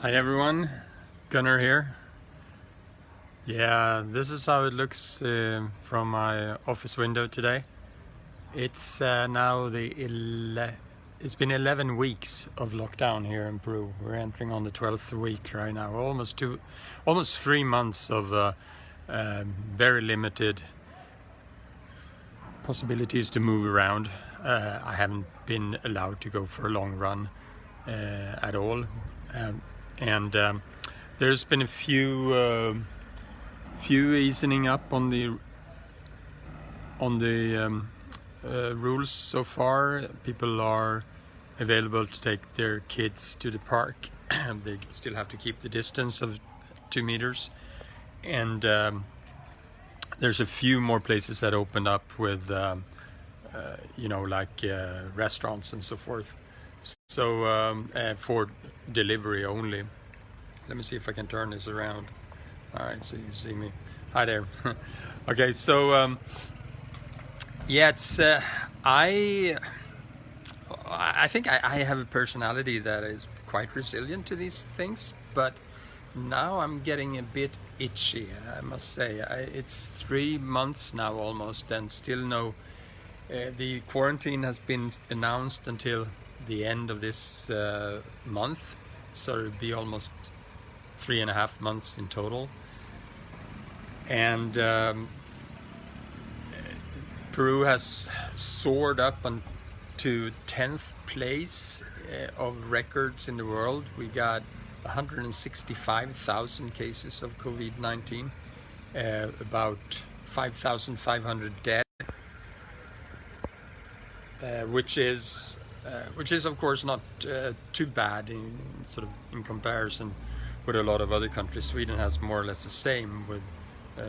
Hi everyone, Gunnar here. Yeah, this is how it looks from my office window today. It's now it's been 11 weeks of lockdown here in Peru. We're entering on the 12th week right now. Almost 3 months of very limited possibilities to move around. I haven't been allowed to go for a long run at all. And there's been a few easing up on the rules so far. People are available to take their kids to the park. They still have to keep the distance of 2 meters, and there's a few more places that opened up with restaurants and so forth. So for delivery only. Let me see if I can turn this around. All right, so you see me. Hi there. Okay, so yeah, it's I think I have a personality that is quite resilient to these things, but now I'm getting a bit itchy, I must say. It's 3 months now almost, and still no. The quarantine has been announced until the end of this month, so it'll be almost 3.5 months in total. And Peru has soared up to 10th place of records in the world. We got 165,000 cases of COVID-19, about 5,500 dead, which is of course not too bad in comparison with a lot of other countries. Sweden has more or less the same, with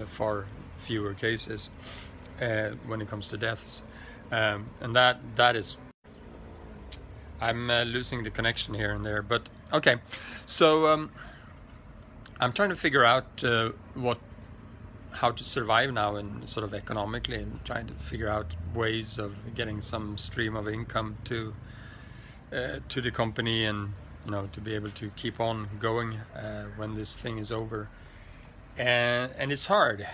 far fewer cases when it comes to deaths, and that is. I'm losing the connection here and there, but okay. So I'm trying to figure out how to survive now, and sort of economically, and trying to figure out ways of getting some stream of income to the company, and to be able to keep on going when this thing is over. And it's hard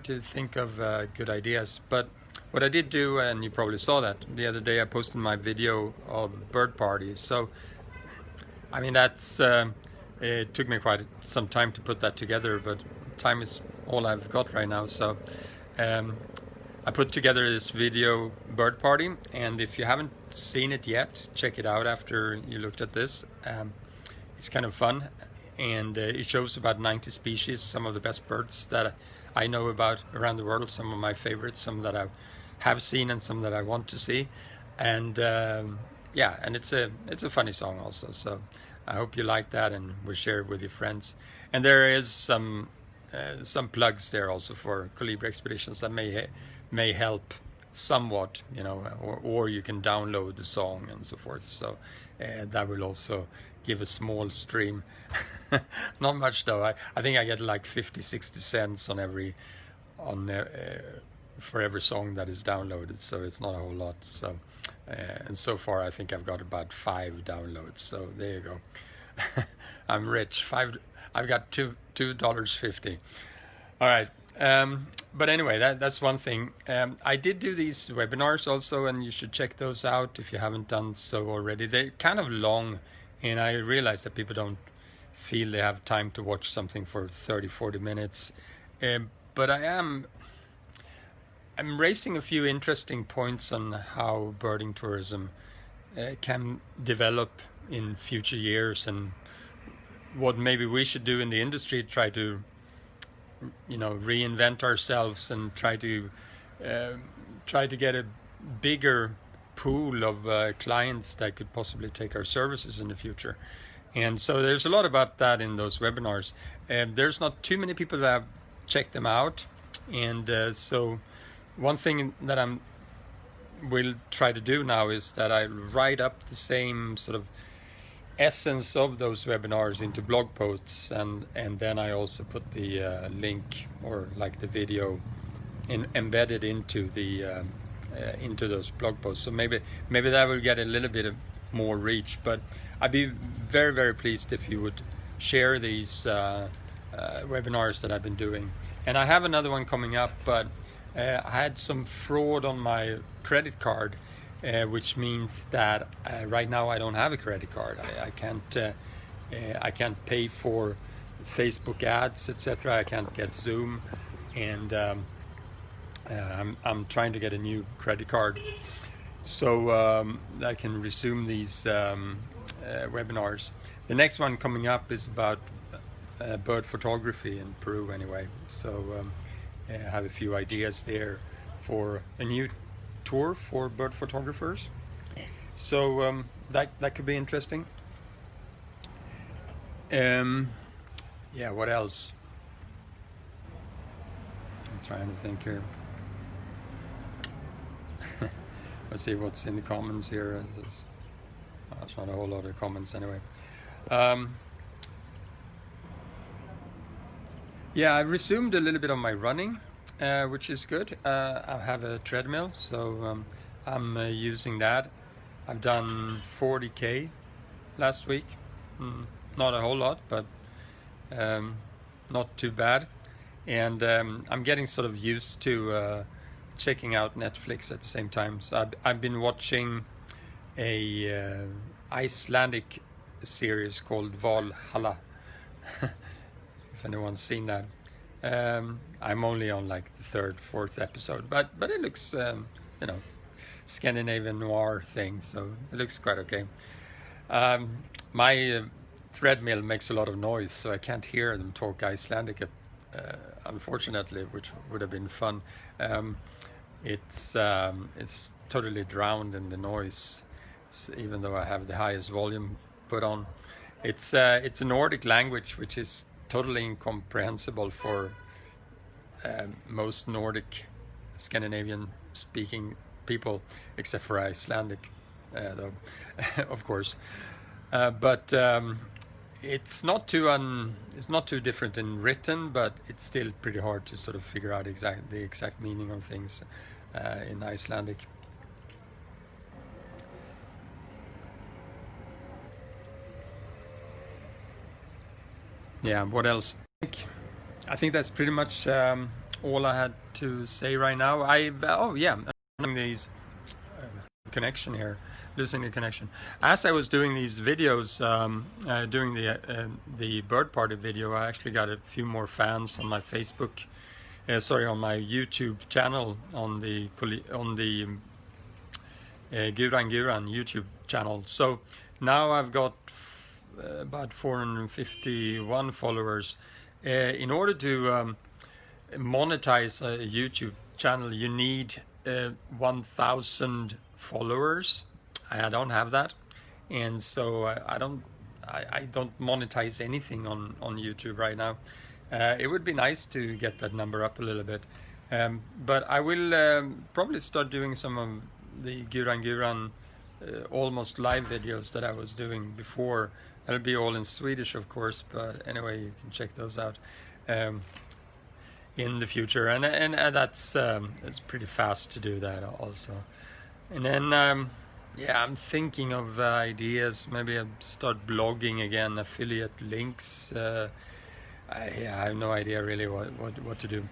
to think of good ideas. But what I did do, and you probably saw that the other day, I posted my video of bird parties. So I mean, that's it took me quite some time to put that together, but time is all I've got right now. So I put together this video bird party, and if you haven't seen it yet, check it out after you looked at this. It's kind of fun, and it shows about 90 species, some of the best birds that I know about around the world, some of my favorites, some that I have seen and some that I want to see. And yeah, and it's a funny song also, so I hope you like that and will share it with your friends. And there is some plugs there also for Colibri Expeditions that may help somewhat, or you can download the song and so forth. So that will also give a small stream. Not much though. I think I get like 50-60 cents for every song that is downloaded, so it's not a whole lot. So and so far I think I've got about 5 downloads, so there you go. I'm rich. I've got $2.50. All right. But anyway, that's one thing. I did do these webinars also, and you should check those out if you haven't done so already. They're kind of long, and I realize that people don't feel they have time to watch something for 30-40 minutes. But I'm raising a few interesting points on how birding tourism can develop in future years, and what maybe we should do in the industry, try to reinvent ourselves and try to get a bigger pool of clients that could possibly take our services in the future. And so there's a lot about that in those webinars. There's not too many people that have checked them out, and so one thing that will try to do now is that I write up the same sort of essence of those webinars into blog posts, and then I also put the link, or like the video embedded into those blog posts. So maybe that will get a little bit of more reach. But I'd be very, very pleased if you would share these webinars that I've been doing. And I have another one coming up, but I had some fraud on my credit card, which means that right now I don't have a credit card. I can't pay for Facebook ads, etc. I can't get Zoom, and I'm trying to get a new credit card so I can resume these webinars. The next one coming up is about bird photography in Peru anyway, so I have a few ideas there for a new tour for bird photographers, so that could be interesting. Yeah, what else? I'm trying to think here. Let's see what's in the comments here. There's not a whole lot of comments anyway. Yeah, I resumed a little bit of my running, which is good. I have a treadmill, so I'm using that. I've done 40k last week. Not a whole lot, but not too bad. And I'm getting sort of used to checking out Netflix at the same time. So I've been watching a Icelandic series called Valhalla. If anyone's seen that. I'm only on like the third, fourth episode, but it looks Scandinavian noir thing, so it looks quite okay. My treadmill makes a lot of noise, so I can't hear them talk Icelandic, unfortunately, which would have been fun. It's totally drowned in the noise, even though I have the highest volume put on. It's a Nordic language, which is totally incomprehensible for most Nordic Scandinavian speaking people, except for Icelandic, though, of course. But it's not too different in written, but it's still pretty hard to sort of figure out the exact meaning of things in Icelandic. Yeah, what else? I think that's pretty much all I had to say right now. I'm these connection here, losing the connection. As I was doing these videos, doing the bird party video, I actually got a few more fans on my Facebook, on my YouTube channel, on the Gunnar YouTube channel. So now I've got about 451 followers. In order to monetize a YouTube channel, you need 1,000 followers. I don't have that, and so I don't monetize anything on YouTube right now. It would be nice to get that number up a little bit, but I will probably start doing some of the Gunnar almost live videos that I was doing before. It'll be all in Swedish, of course, but anyway, you can check those out in the future, and that's it's pretty fast to do that also. And then I'm thinking of ideas. Maybe I'll start blogging again, affiliate links. I have no idea really what to do.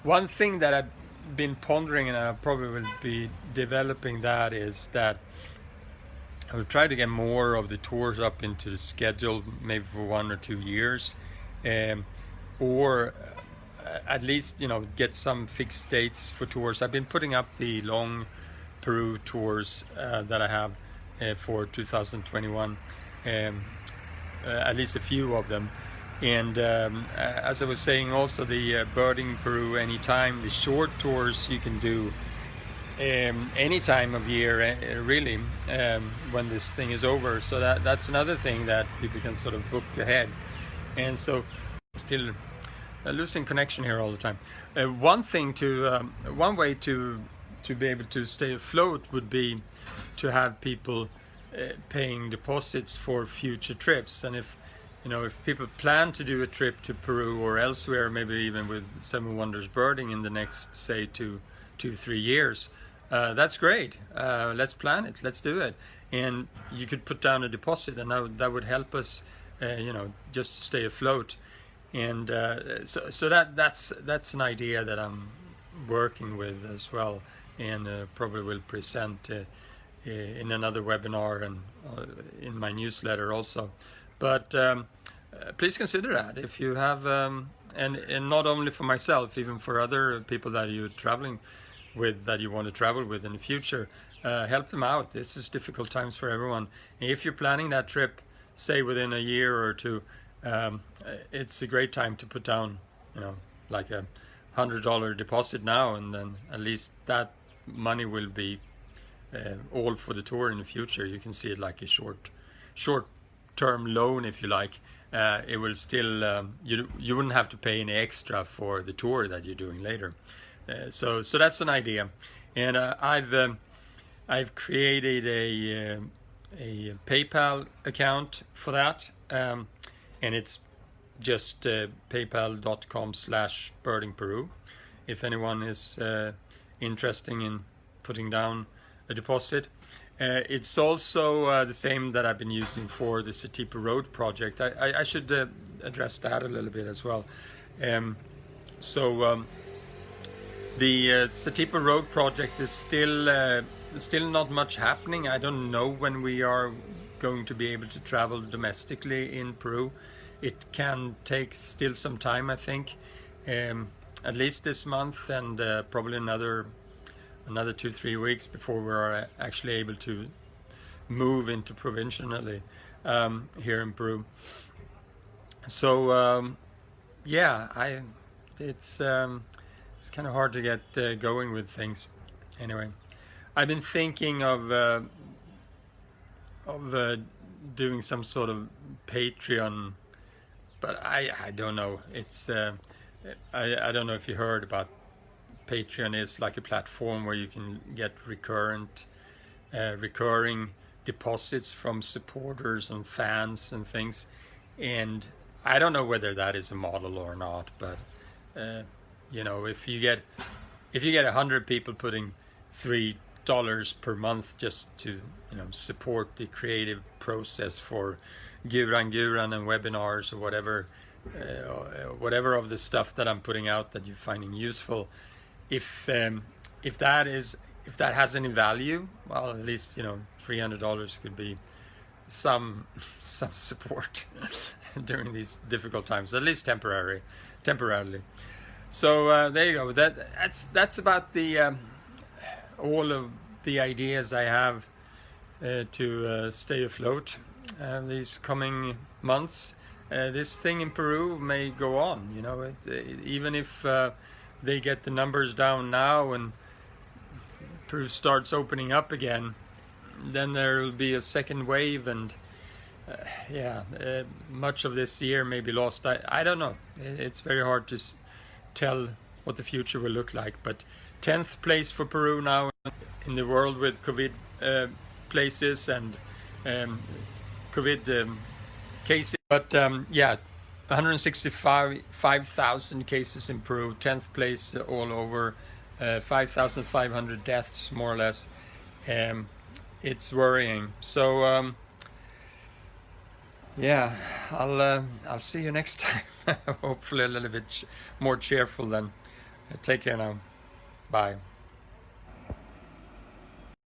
One thing that I've been pondering, and I probably will be developing that, is that I will try to get more of the tours up into the schedule, maybe for 1 or 2 years, or at least get some fixed dates for tours. I've been putting up the long Peru tours that I have for 2021, at least a few of them. And as I was saying, also the birding Peru anytime, the short tours you can do any time of year, really, when this thing is over. So that's another thing that people can sort of book ahead. And so still losing connection here all the time. One way to be able to stay afloat would be to have people paying deposits for future trips. And if people plan to do a trip to Peru or elsewhere, maybe even with Seven Wonders Birding in the next, say, 2-3 years, that's great. Let's plan it. Let's do it. And you could put down a deposit, and that would help us just to stay afloat. And so that's an idea that I'm working with as well, and probably will present in another webinar and in my newsletter also. But please consider that if you have, and not only for myself, even for other people that you're traveling with, that you want to travel with in the future, help them out. This is difficult times for everyone. And if you're planning that trip, say within a year or two, it's a great time to put down, like $100 deposit now, and then at least that money will be all for the tour in the future. You can see it like a short-term loan, if you like. It will still you wouldn't have to pay any extra for the tour that you're doing later. So that's an idea, and I've created a PayPal account for that, and it's just paypal.com/birdingperu. If anyone is interested in putting down a deposit. It's also the same that I've been using for the Satipa Road project. I should address that a little bit as well. The Satipa Road project is still not much happening. I don't know when we are going to be able to travel domestically in Peru. It can take still some time, I think, at least this month, and probably another 2-3 weeks before we're actually able to move into provincially here in Peru. So it's kind of hard to get going with things. Anyway, I've been thinking of doing some sort of Patreon, but I don't know. It's I don't know if you heard about. Patreon is like a platform where you can get recurring deposits from supporters and fans and things, and I don't know whether that is a model or not, but if you get 100 people putting $3 per month just to support the creative process for Gunnar and webinars or whatever of the stuff that I'm putting out that you're finding useful. If that has any value, well, at least $300 could be some support during these difficult times, at least temporarily. So there you go. That's about the all of the ideas I have to stay afloat these coming months. This thing in Peru may go on. Even if they get the numbers down now and Peru starts opening up again, then there will be a second wave, and much of this year may be lost. I don't know. It's very hard to tell what the future will look like, but 10th place for Peru now in the world with COVID places and COVID cases. But 165,000 cases in Peru, 10th place all over, 5,500 deaths more or less. It's worrying. So I'll see you next time. Hopefully a little bit more cheerful then. Take care now. Bye.